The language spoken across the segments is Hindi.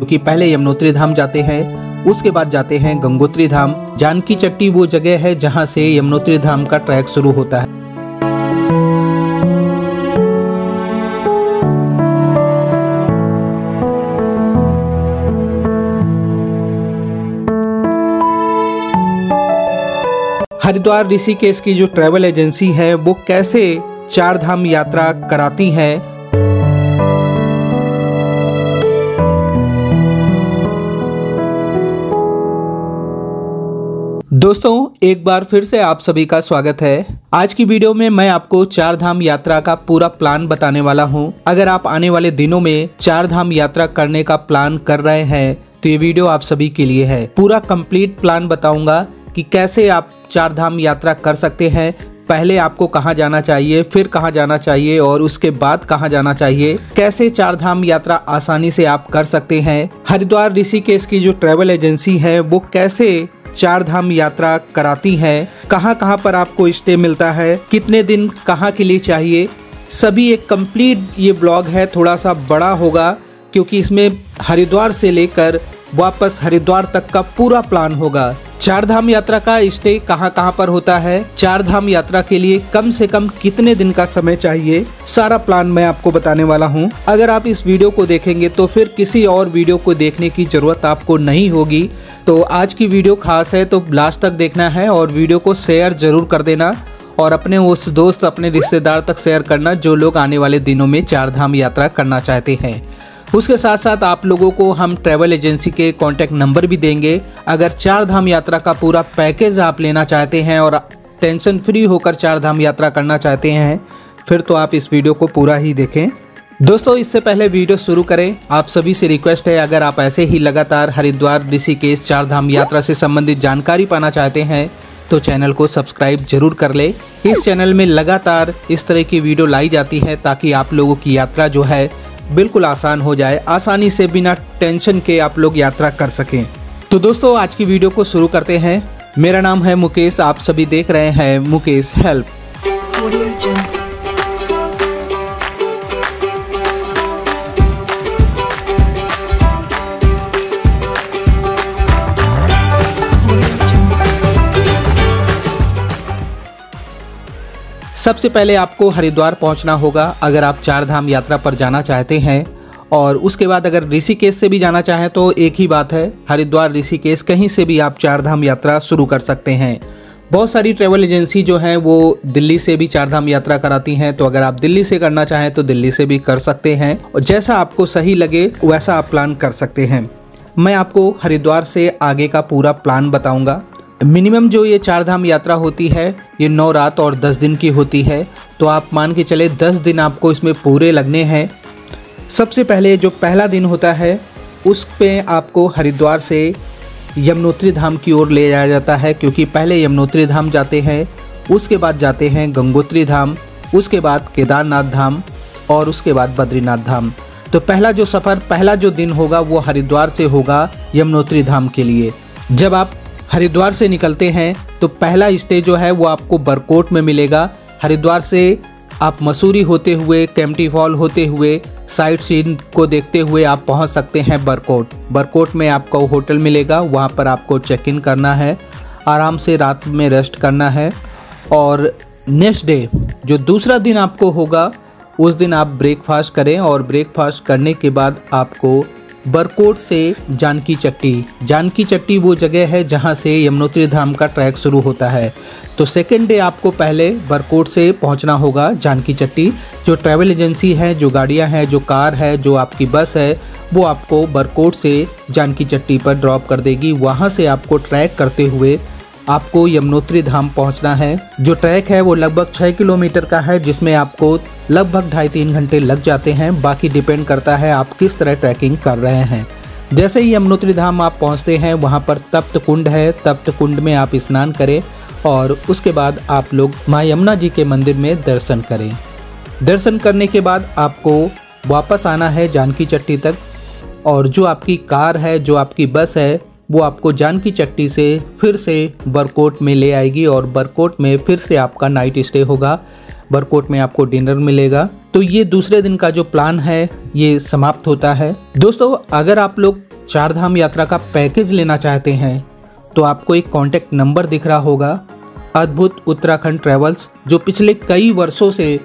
क्योंकि पहले यमुनोत्री धाम जाते हैं, उसके बाद जाते हैं गंगोत्री धाम। जानकी चट्टी वो जगह है जहां से यमुनोत्री धाम का ट्रैक शुरू होता है। हरिद्वार ऋषिकेश की जो ट्रैवल एजेंसी है वो कैसे चार धाम यात्रा कराती है, दोस्तों एक बार फिर से आप सभी का स्वागत है। आज की वीडियो में मैं आपको चार धाम यात्रा का पूरा प्लान बताने वाला हूं। अगर आप आने वाले दिनों में चार धाम यात्रा करने का प्लान कर रहे हैं तो ये वीडियो आप सभी के लिए है। पूरा कंप्लीट प्लान बताऊंगा कि कैसे आप चार धाम यात्रा कर सकते हैं। पहले आपको कहां जाना चाहिए, फिर कहां जाना चाहिए और उसके बाद कहां जाना चाहिए, कैसे चार धाम यात्रा आसानी से आप कर सकते हैं। हरिद्वार ऋषिकेश की जो ट्रैवल एजेंसी है वो कैसे चार धाम यात्रा कराती है, कहां पर आपको स्टे मिलता है, कितने दिन कहां के लिए चाहिए, सभी एक कंप्लीट ये ब्लॉग है। थोड़ा सा बड़ा होगा क्योंकि इसमें हरिद्वार से लेकर वापस हरिद्वार तक का पूरा प्लान होगा। चार धाम यात्रा का स्टे कहां पर होता है, चार धाम यात्रा के लिए कम से कम कितने दिन का समय चाहिए, सारा प्लान मैं आपको बताने वाला हूं। अगर आप इस वीडियो को देखेंगे तो फिर किसी और वीडियो को देखने की जरूरत आपको नहीं होगी। तो आज की वीडियो खास है तो लास्ट तक देखना है और वीडियो को शेयर जरूर कर देना और अपने उस दोस्त अपने रिश्तेदार तक शेयर करना जो लोग आने वाले दिनों में चार धाम यात्रा करना चाहते हैं। उसके साथ साथ आप लोगों को हम ट्रैवल एजेंसी के कॉन्टैक्ट नंबर भी देंगे। अगर चार धाम यात्रा का पूरा पैकेज आप लेना चाहते हैं और टेंशन फ्री होकर चार धाम यात्रा करना चाहते हैं फिर तो आप इस वीडियो को पूरा ही देखें। दोस्तों इससे पहले वीडियो शुरू करें, आप सभी से रिक्वेस्ट है, अगर आप ऐसे ही लगातार हरिद्वार ऋषिकेश चार धाम यात्रा से संबंधित जानकारी पाना चाहते हैं तो चैनल को सब्सक्राइब जरूर कर ले। इस चैनल में लगातार इस तरह की वीडियो लाई जाती है ताकि आप लोगों की यात्रा जो है बिल्कुल आसान हो जाए, आसानी से बिना टेंशन के आप लोग यात्रा कर सकें। तो दोस्तों आज की वीडियो को शुरू करते हैं। मेरा नाम है मुकेश, आप सभी देख रहे हैं मुकेश हेल्प। सबसे पहले आपको हरिद्वार पहुंचना होगा अगर आप चार धाम यात्रा पर जाना चाहते हैं, और उसके बाद अगर ऋषिकेश से भी जाना चाहें तो एक ही बात है, हरिद्वार ऋषिकेश कहीं से भी आप चार धाम यात्रा शुरू कर सकते हैं। बहुत सारी ट्रैवल एजेंसी जो हैं वो दिल्ली से भी चार धाम यात्रा कराती हैं, तो अगर आप दिल्ली से करना चाहें तो दिल्ली से भी कर सकते हैं और जैसा आपको सही लगे वैसा आप प्लान कर सकते हैं। मैं आपको हरिद्वार से आगे का पूरा प्लान बताऊँगा। मिनिमम जो ये चार धाम यात्रा होती है ये 9 रात और 10 दिन की होती है, तो आप मान के चले 10 दिन आपको इसमें पूरे लगने हैं। सबसे पहले जो पहला दिन होता है उस पे आपको हरिद्वार से यमुनोत्री धाम की ओर ले जाया जाता है, क्योंकि पहले यमुनोत्री धाम जाते हैं, उसके बाद जाते हैं गंगोत्री धाम, उसके बाद केदारनाथ धाम और उसके बाद बद्रीनाथ धाम। तो पहला जो सफ़र, पहला जो दिन होगा वो हरिद्वार से होगा यमुनोत्री धाम के लिए। जब आप हरिद्वार से निकलते हैं तो पहला स्टे जो है वो आपको बरकोट में मिलेगा। हरिद्वार से आप मसूरी होते हुए, केम्प्टी फॉल होते हुए, साइट सीन को देखते हुए आप पहुंच सकते हैं बरकोट। बरकोट में आपको होटल मिलेगा, वहां पर आपको चेक इन करना है, आराम से रात में रेस्ट करना है और नेक्स्ट डे जो दूसरा दिन आपको होगा उस दिन आप ब्रेकफास्ट करें और ब्रेकफास्ट करने के बाद आपको बरकोट से जानकी चट्टी वो जगह है जहां से यमुनोत्री धाम का ट्रैक शुरू होता है। तो सेकेंड डे आपको पहले बरकोट से पहुंचना होगा जानकी चट्टी। जो ट्रैवल एजेंसी है, जो गाड़ियां हैं, जो कार है, जो आपकी बस है, वो आपको बरकोट से जानकी चट्टी पर ड्रॉप कर देगी। वहां से आपको ट्रैक करते हुए आपको यमुनोत्री धाम पहुंचना है। जो ट्रैक है वो लगभग 6 किलोमीटर का है, जिसमें आपको लगभग 2.5-3 घंटे लग जाते हैं। बाकी डिपेंड करता है आप किस तरह ट्रैकिंग कर रहे हैं। जैसे ही यमुनोत्री धाम आप पहुंचते हैं वहां पर तप्त कुंड है, तप्त कुंड में आप स्नान करें और उसके बाद आप लोग माँ यमुना जी के मंदिर में दर्शन करें। दर्शन करने के बाद आपको वापस आना है जानकी चट्टी तक, और जो आपकी कार है, जो आपकी बस है, वो आपको जानकी चट्टी से फिर से बरकोट में ले आएगी और बरकोट में फिर से आपका नाइट स्टे होगा। बरकोट में आपको डिनर मिलेगा। तो ये दूसरे दिन का जो प्लान है ये समाप्त होता है। दोस्तों, अगर आप लोग चारधाम यात्रा का पैकेज लेना चाहते हैं तो आपको एक कॉन्टैक्ट नंबर दिख रहा होगा, अद्भुत उत्तराखंड ट्रैवल्स, जो पिछले कई वर्षों से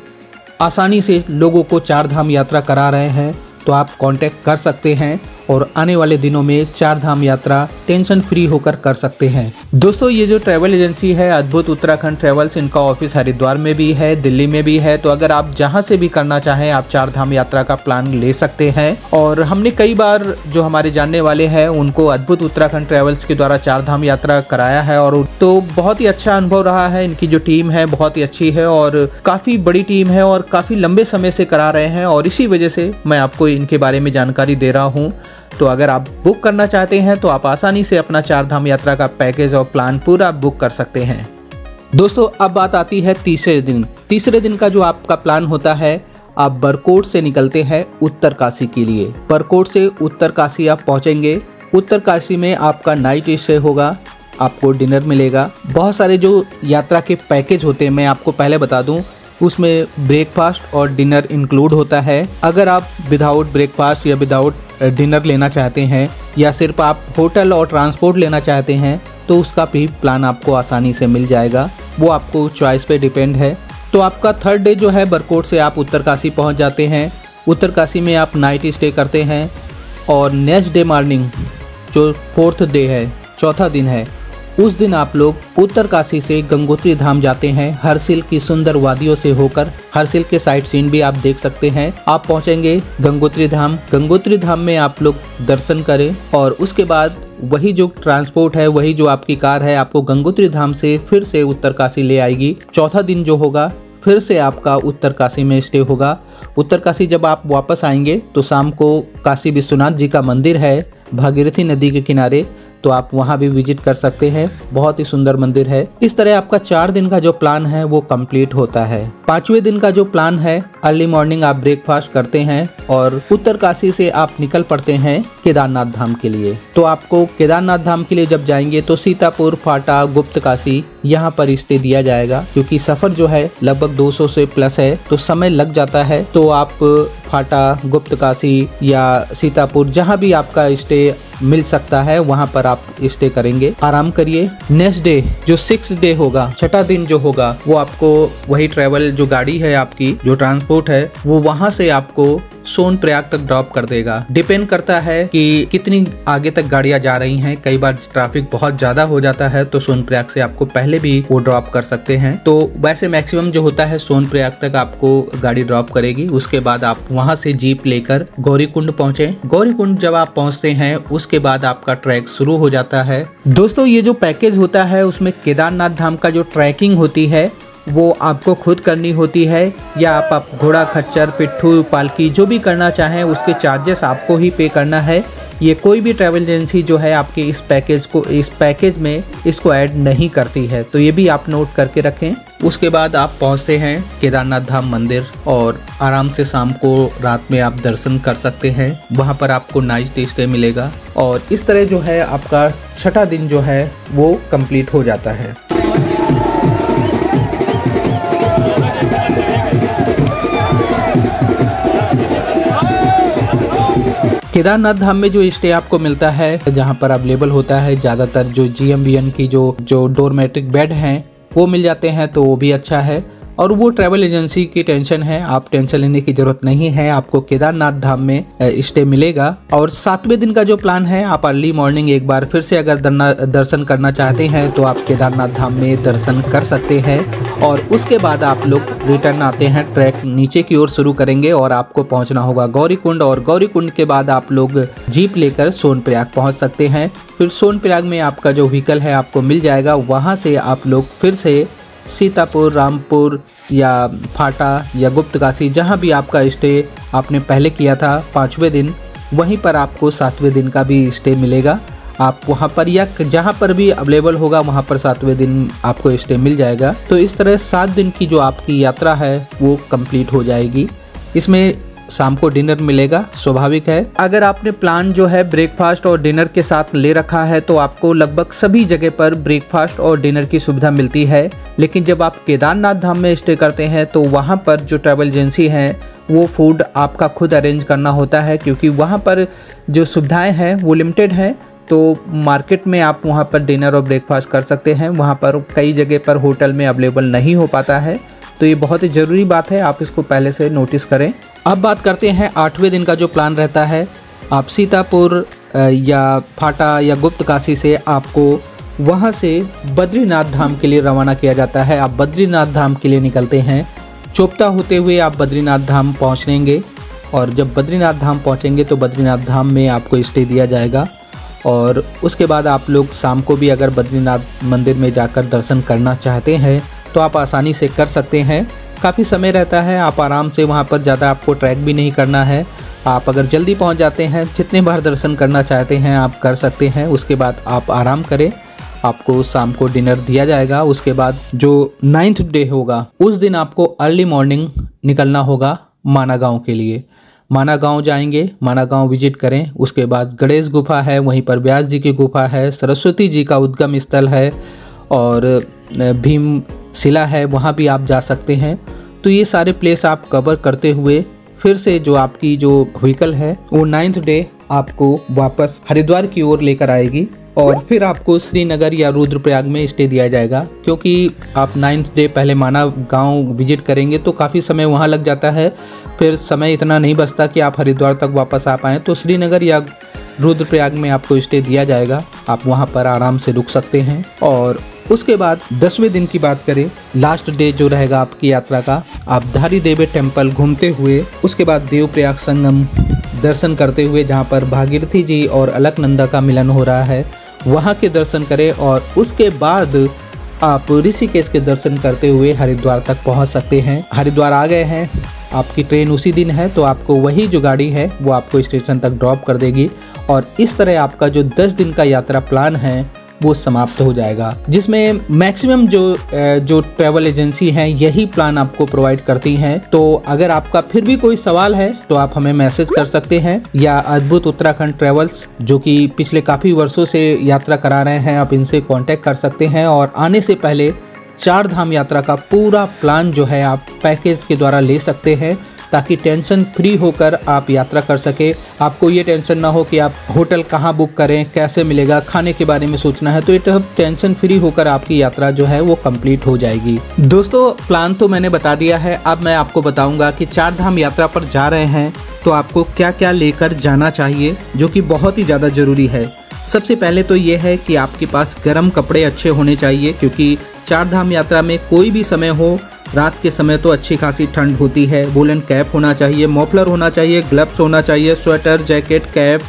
आसानी से लोगों को चारधाम यात्रा करा रहे हैं। तो आप कांटेक्ट कर सकते हैं और आने वाले दिनों में चारधाम यात्रा टेंशन फ्री होकर कर सकते हैं। दोस्तों, ये जो ट्रैवल एजेंसी है अद्भुत उत्तराखंड ट्रैवल्स, इनका ऑफिस हरिद्वार में भी है, दिल्ली में भी है। तो अगर आप जहां से भी करना चाहें आप चारधाम यात्रा का प्लान ले सकते हैं। और हमने कई बार जो हमारे जानने वाले हैं उनको अद्भुत उत्तराखंड ट्रैवल्स के द्वारा चारधाम यात्रा कराया है और तो बहुत ही अच्छा अनुभव रहा है। इनकी जो टीम है बहुत ही अच्छी है और काफ़ी बड़ी टीम है और काफ़ी लंबे समय से करा रहे हैं और इसी वजह से मैं आपको इनके बारे में जानकारी दे रहा हूँ। तो अगर आप बुक करना चाहते हैं तो आप आसानी से अपना चारधाम यात्रा का पैकेज और प्लान पूरा बुक कर सकते हैं। दोस्तों, अब बात आती है तीसरे दिन। तीसरे दिन का जो आपका प्लान होता है, आप बरकोट से निकलते हैं उत्तरकाशी के लिए। बरकोट से उत्तरकाशी आप पहुंचेंगे। उत्तरकाशी में आपका नाइट स्टे होगा, आपको डिनर मिलेगा। बहुत सारे जो यात्रा के पैकेज होते हैं मैं आपको पहले बता दूं, उसमें ब्रेकफास्ट और डिनर इंक्लूड होता है। अगर आप विदाउट ब्रेकफास्ट या विदाउट डिनर लेना चाहते हैं या सिर्फ आप होटल और ट्रांसपोर्ट लेना चाहते हैं तो उसका भी प्लान आपको आसानी से मिल जाएगा, वो आपको चॉइस पे डिपेंड है। तो आपका थर्ड डे जो है बरकोट से आप उत्तरकाशी पहुंच जाते हैं। उत्तरकाशी में आप नाइट स्टे करते हैं और नेक्स्ट डे मॉर्निंग जो फोर्थ डे है, चौथा दिन है, उस दिन आप लोग उत्तरकाशी से गंगोत्री धाम जाते हैं। हरसिल की सुंदर वादियों से होकर हरसिल के साइट सीन भी आप देख सकते हैं। आप पहुंचेंगे गंगोत्री धाम। गंगोत्री धाम में आप लोग दर्शन करें और उसके बाद वही जो ट्रांसपोर्ट है, वही जो आपकी कार है, आपको गंगोत्री धाम से फिर से उत्तरकाशी ले आएगी। चौथा दिन जो होगा फिर से आपका उत्तरकाशी में स्टे होगा। उत्तरकाशी जब आप वापस आएंगे तो शाम को काशी विश्वनाथ जी का मंदिर है भागीरथी नदी के किनारे, तो आप वहां भी विजिट कर सकते हैं। बहुत ही सुंदर मंदिर है। इस तरह आपका 4 दिन का जो प्लान है वो कंप्लीट होता है। 5वें दिन का जो प्लान है, अर्ली मॉर्निंग आप ब्रेकफास्ट करते हैं और उत्तरकाशी से आप निकल पड़ते हैं केदारनाथ धाम के लिए। तो आपको केदारनाथ धाम के लिए जब जाएंगे तो सीतापुर, फाटा, गुप्तकाशी यहाँ पर स्टे दिया जाएगा, क्योंकि सफर जो है लगभग 200 से प्लस है तो समय लग जाता है। तो आप फाटा, गुप्तकाशी या सीतापुर जहाँ भी आपका स्टे मिल सकता है वहां पर आप स्टे करेंगे, आराम करिए। नेक्स्ट डे जो 6th डे होगा, छठा दिन जो होगा, वो आपको वही ट्रैवल जो गाड़ी है आपकी, जो ट्रांसपोर्ट है, वो वहां से आपको सोनप्रयाग तक ड्रॉप कर देगा। डिपेंड करता है कि कितनी आगे तक गाड़ियां जा रही हैं। कई बार ट्रैफिक बहुत ज्यादा हो जाता है तो सोनप्रयाग से आपको पहले भी वो ड्रॉप कर सकते हैं। तो वैसे मैक्सिमम जो होता है सोनप्रयाग तक आपको गाड़ी ड्रॉप करेगी। उसके बाद आप वहां से जीप लेकर गौरीकुंड पहुंचे। गौरीकुंड जब आप पहुंचते हैं उसके बाद आपका ट्रैक शुरू हो जाता है। दोस्तों, ये जो पैकेज होता है उसमें केदारनाथ धाम का जो ट्रैकिंग होती है वो आपको खुद करनी होती है, या आप घोड़ा, खच्चर, पिट्ठू, पालकी जो भी करना चाहें उसके चार्जेस आपको ही पे करना है। ये कोई भी ट्रैवल एजेंसी जो है आपके इस पैकेज में इसको ऐड नहीं करती है, तो ये भी आप नोट करके रखें। उसके बाद आप पहुंचते हैं केदारनाथ धाम मंदिर और आराम से शाम को, रात में आप दर्शन कर सकते हैं। वहां पर आपको नाइट स्टे मिलेगा और इस तरह जो है आपका छठा दिन जो है वो कंप्लीट हो जाता है। केदारनाथ धाम में जो स्टे आपको मिलता है, जहां पर अवेलेबल होता है ज़्यादातर जो GMBN की जो डोरमेट्रिक बेड हैं वो मिल जाते हैं, तो वो भी अच्छा है। और वो ट्रैवल एजेंसी की टेंशन है, आप टेंशन लेने की जरूरत नहीं है, आपको केदारनाथ धाम में स्टे मिलेगा। और 7वें दिन का जो प्लान है, आप अर्ली मॉर्निंग एक बार फिर से अगर दर्शन करना चाहते हैं तो आप केदारनाथ धाम में दर्शन कर सकते हैं। और उसके बाद आप लोग रिटर्न आते हैं, ट्रैक नीचे की ओर शुरू करेंगे और आपको पहुंचना होगा गौरीकुंड। और गौरीकुंड के बाद आप लोग जीप लेकर सोनप्रयाग पहुंच सकते हैं। फिर सोनप्रयाग में आपका जो व्हीकल है आपको मिल जाएगा, वहां से आप लोग फिर से सीतापुर, रामपुर या फाटा या गुप्तकाशी जहां भी आपका स्टे आपने पहले किया था 5वें दिन, वहीं पर आपको 7वें दिन का भी स्टे मिलेगा। आप वहां पर या जहां पर भी अवेलेबल होगा वहां पर 7वें दिन आपको स्टे मिल जाएगा। तो इस तरह 7 दिन की जो आपकी यात्रा है वो कंप्लीट हो जाएगी। इसमें शाम को डिनर मिलेगा, स्वाभाविक है। अगर आपने प्लान जो है ब्रेकफास्ट और डिनर के साथ ले रखा है तो आपको लगभग सभी जगह पर ब्रेकफास्ट और डिनर की सुविधा मिलती है। लेकिन जब आप केदारनाथ धाम में स्टे करते हैं तो वहाँ पर जो ट्रैवल एजेंसी है वो फूड आपका खुद अरेंज करना होता है, क्योंकि वहाँ पर जो सुविधाएँ हैं वो लिमिटेड हैं। तो मार्केट में आप वहाँ पर डिनर और ब्रेकफास्ट कर सकते हैं, वहाँ पर कई जगह पर होटल में अवेलेबल नहीं हो पाता है। तो ये बहुत ही ज़रूरी बात है, आप इसको पहले से नोटिस करें। अब बात करते हैं 8वें दिन का जो प्लान रहता है। आप सीतापुर या फाटा या गुप्त काशी से आपको वहाँ से बद्रीनाथ धाम के लिए रवाना किया जाता है। आप बद्रीनाथ धाम के लिए निकलते हैं। चोपता होते हुए आप बद्रीनाथ धाम पहुँचेंगे और जब बद्रीनाथ धाम पहुँचेंगे तो बद्रीनाथ धाम में आपको स्टे दिया जाएगा। और उसके बाद आप लोग शाम को भी अगर बद्रीनाथ मंदिर में जाकर दर्शन करना चाहते हैं तो आप आसानी से कर सकते हैं। काफ़ी समय रहता है, आप आराम से वहाँ पर ज़्यादा आपको ट्रैक भी नहीं करना है। आप अगर जल्दी पहुँच जाते हैं, जितने बार दर्शन करना चाहते हैं आप कर सकते हैं। उसके बाद आप आराम करें, आपको शाम को डिनर दिया जाएगा। उसके बाद जो 9th डे होगा उस दिन आपको अर्ली मॉर्निंग निकलना होगा माना गाँव के लिए। माना गांव जाएंगे, माना गांव विजिट करें। उसके बाद गणेश गुफा है, वहीं पर व्यास जी की गुफा है, सरस्वती जी का उद्गम स्थल है और भीम शिला है, वहां भी आप जा सकते हैं। तो ये सारे प्लेस आप कवर करते हुए फिर से जो आपकी जो व्हीकल है वो 9th डे आपको वापस हरिद्वार की ओर लेकर आएगी और फिर आपको श्रीनगर या रुद्रप्रयाग में स्टे दिया जाएगा। क्योंकि आप 9th डे पहले माना गांव विजिट करेंगे तो काफ़ी समय वहां लग जाता है, फिर समय इतना नहीं बचता कि आप हरिद्वार तक वापस आ पाएँ। तो श्रीनगर या रुद्रप्रयाग में आपको स्टे दिया जाएगा, आप वहां पर आराम से रुक सकते हैं। और उसके बाद 10वें दिन की बात करें, लास्ट डे जो रहेगा आपकी यात्रा का, आप धारी देवी टेम्पल घूमते हुए उसके बाद देवप्रयाग संगम दर्शन करते हुए, जहाँ पर भागीरथी जी और अलकनंदा का मिलन हो रहा है, वहाँ के दर्शन करें। और उसके बाद आप ऋषिकेश के दर्शन करते हुए हरिद्वार तक पहुँच सकते हैं। हरिद्वार आ गए हैं, आपकी ट्रेन उसी दिन है तो आपको वही जो गाड़ी है वो आपको स्टेशन तक ड्रॉप कर देगी। और इस तरह आपका जो 10 दिन का यात्रा प्लान है वो समाप्त हो जाएगा, जिसमें मैक्सिमम जो ट्रैवल एजेंसी हैं यही प्लान आपको प्रोवाइड करती हैं। तो अगर आपका फिर भी कोई सवाल है तो आप हमें मैसेज कर सकते हैं, या अद्भुत उत्तराखंड ट्रैवल्स जो कि पिछले काफ़ी वर्षों से यात्रा करा रहे हैं, आप इनसे कांटेक्ट कर सकते हैं। और आने से पहले 4 धाम यात्रा का पूरा प्लान जो है आप पैकेज के द्वारा ले सकते हैं, ताकि टेंशन फ्री होकर आप यात्रा कर सके। आपको ये टेंशन ना हो कि आप होटल कहाँ बुक करें, कैसे मिलेगा, खाने के बारे में सोचना है। तो ये टेंशन फ्री होकर आपकी यात्रा जो है वो कंप्लीट हो जाएगी। दोस्तों प्लान तो मैंने बता दिया है, अब मैं आपको बताऊंगा कि 4 धाम यात्रा पर जा रहे हैं तो आपको क्या क्या लेकर जाना चाहिए, जो कि बहुत ही ज़्यादा ज़रूरी है। सबसे पहले तो ये है कि आपके पास गर्म कपड़े अच्छे होने चाहिए, क्योंकि 4 धाम यात्रा में कोई भी समय हो, रात के समय तो अच्छी खासी ठंड होती है। वूलन कैप होना चाहिए, मफलर होना चाहिए, ग्लव्स होना चाहिए, स्वेटर, जैकेट, कैप,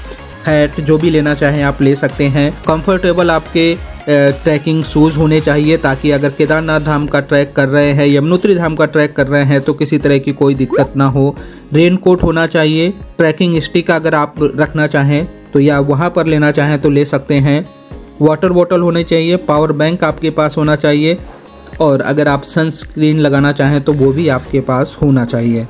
हैट, जो भी लेना चाहें आप ले सकते हैं। कंफर्टेबल आपके ट्रैकिंग शूज़ होने चाहिए, ताकि अगर केदारनाथ धाम का ट्रैक कर रहे हैं, यमुनोत्री धाम का ट्रैक कर रहे हैं तो किसी तरह की कोई दिक्कत ना हो। रेनकोट होना चाहिए। ट्रैकिंग स्टिक अगर आप रखना चाहें तो या वहाँ पर लेना चाहें तो ले सकते हैं। वाटर बॉटल होनी चाहिए, पावर बैंक आपके पास होना चाहिए, और अगर आप सनस्क्रीन लगाना चाहें तो वो भी आपके पास होना चाहिए।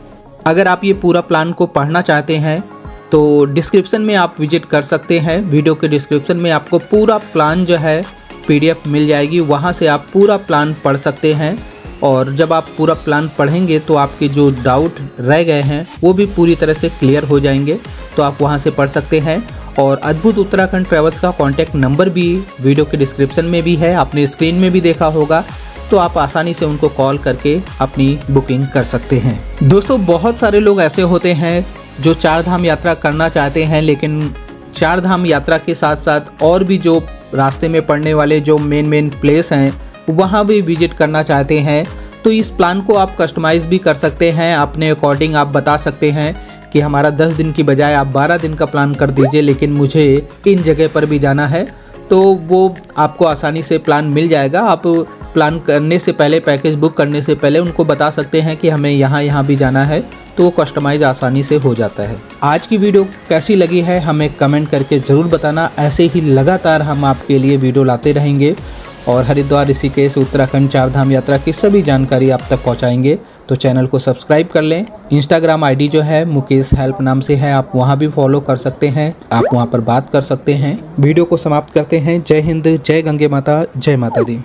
अगर आप ये पूरा प्लान को पढ़ना चाहते हैं तो डिस्क्रिप्शन में आप विजिट कर सकते हैं। वीडियो के डिस्क्रिप्शन में आपको पूरा प्लान जो है PDF मिल जाएगी, वहाँ से आप पूरा प्लान पढ़ सकते हैं। और जब आप पूरा प्लान पढ़ेंगे तो आपके जो डाउट रह गए हैं वो भी पूरी तरह से क्लियर हो जाएंगे, तो आप वहाँ से पढ़ सकते हैं। और अद्भुत उत्तराखंड ट्रैवल्स का कॉन्टैक्ट नंबर भी वीडियो के डिस्क्रिप्शन में भी है, आपने स्क्रीन में भी देखा होगा, तो आप आसानी से उनको कॉल करके अपनी बुकिंग कर सकते हैं। दोस्तों बहुत सारे लोग ऐसे होते हैं जो 4 धाम यात्रा करना चाहते हैं, लेकिन 4 धाम यात्रा के साथ साथ और भी जो रास्ते में पड़ने वाले जो मेन प्लेस हैं वहाँ भी विजिट करना चाहते हैं। तो इस प्लान को आप कस्टमाइज़ भी कर सकते हैं, अपने अकॉर्डिंग आप बता सकते हैं कि हमारा 10 दिन की बजाय आप 12 दिन का प्लान कर दीजिए, लेकिन मुझे इन जगह पर भी जाना है। तो वो आपको आसानी से प्लान मिल जाएगा। आप प्लान करने से पहले, पैकेज बुक करने से पहले उनको बता सकते हैं कि हमें यहाँ भी जाना है, तो वो कस्टमाइज आसानी से हो जाता है। आज की वीडियो कैसी लगी है हमें कमेंट करके ज़रूर बताना। ऐसे ही लगातार हम आपके लिए वीडियो लाते रहेंगे और हरिद्वार, ऋषिकेश, उत्तराखंड 4 धाम यात्रा की सभी जानकारी आप तक पहुँचाएंगे। तो चैनल को सब्सक्राइब कर लें। इंस्टाग्राम आईडी जो है मुकेश हेल्प नाम से है, आप वहां भी फॉलो कर सकते हैं, आप वहां पर बात कर सकते हैं। वीडियो को समाप्त करते हैं। जय हिंद, जय गंगे माता, जय माता दी।